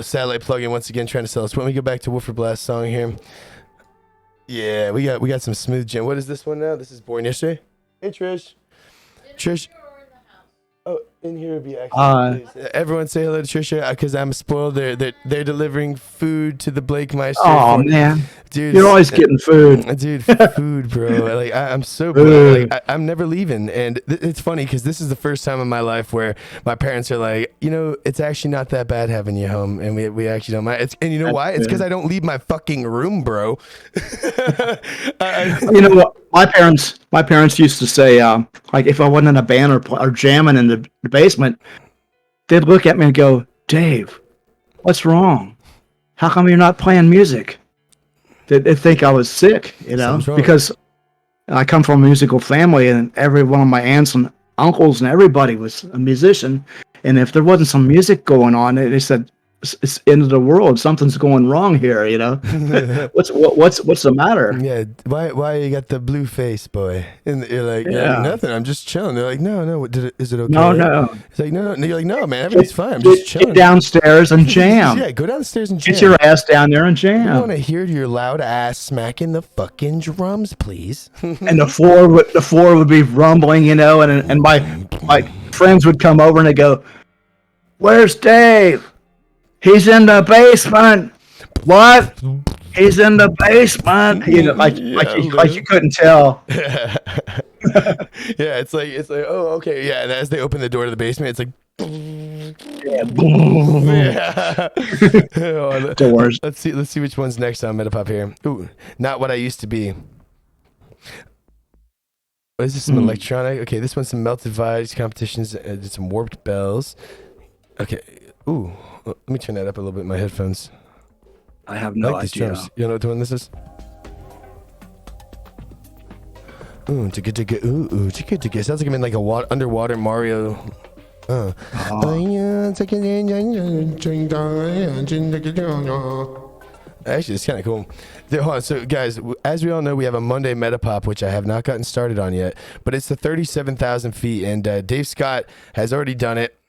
satellite plugin once again trying to sell us. When we go back to WooferBlast song here. Yeah, we got some smooth jam. What is this one now? This is Born Yesterday. Hey Trish. Trish. Oh, in here would be excellent. Everyone say hello to Trisha because I'm spoiled. They're delivering food to the Blake Meister. Oh man, dude, you're always getting food, dude. Food, bro. Like I'm so proud. Like I'm never leaving, and it's funny because this is the first time in my life where my parents are like, you know, it's actually not that bad having you home, and we actually don't mind. And you know why? It's because I don't leave my fucking room, bro. You know what? My parents used to say, like if I wasn't in a band or jamming in the basement, they'd look at me and go, "Dave, what's wrong? How come you're not playing music?" They'd think I was sick, you know, because I come from a musical family, and every one of my aunts and uncles and everybody was a musician. And if there wasn't some music going on, they said, it's end of the world. Something's going wrong here, you know. What's the matter? Yeah, why you got the blue face, boy? And you're like, Yeah. nothing. I'm just chilling. They're like, no. Is it okay? No. It's like, no. And you're like, no, man, everything's fine. I'm just chilling. Get downstairs and jam. Yeah, go downstairs and jam. Get your ass down there and I jam. want to hear your loud ass smacking the fucking drums, please. And the floor would be rumbling, you know, and my friends would come over and they go, "Where's Dave? He's in the basement." What? He's in the basement. You know, like you couldn't tell. Yeah, it's like, oh, okay, yeah. And as they open the door to the basement, it's like, Yeah. Oh, Doors. Let's see which one's next on Metapop here. Ooh, Not What I Used to Be. What is this? Some electronic? Okay, this one's some Melted Vibes competitions. Did some Warped Bells. Okay. Ooh, let me turn that up a little bit in my headphones. I have I no like these idea. drums. You know what one this is? Ooh, ooh. Sounds like I'm in like a underwater Mario. Actually, it's kind of cool. Hold on. So, guys, as we all know, we have a Monday Metapop, which I have not gotten started on yet, but it's the 37,000 feet, and Dave Scott has already done it.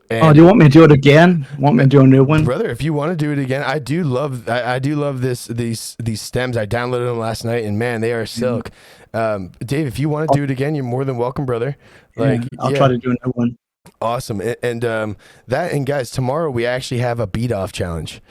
And Do you want me to do it again? Want me to do a new one? brother, if you want to do it again, I do love these stems. I downloaded them last night, and man, they are silk. Dave, if you want to do it again, you're more than welcome, brother. Like, I'll try to do a new one. Awesome. And guys, tomorrow we actually have a beat off challenge.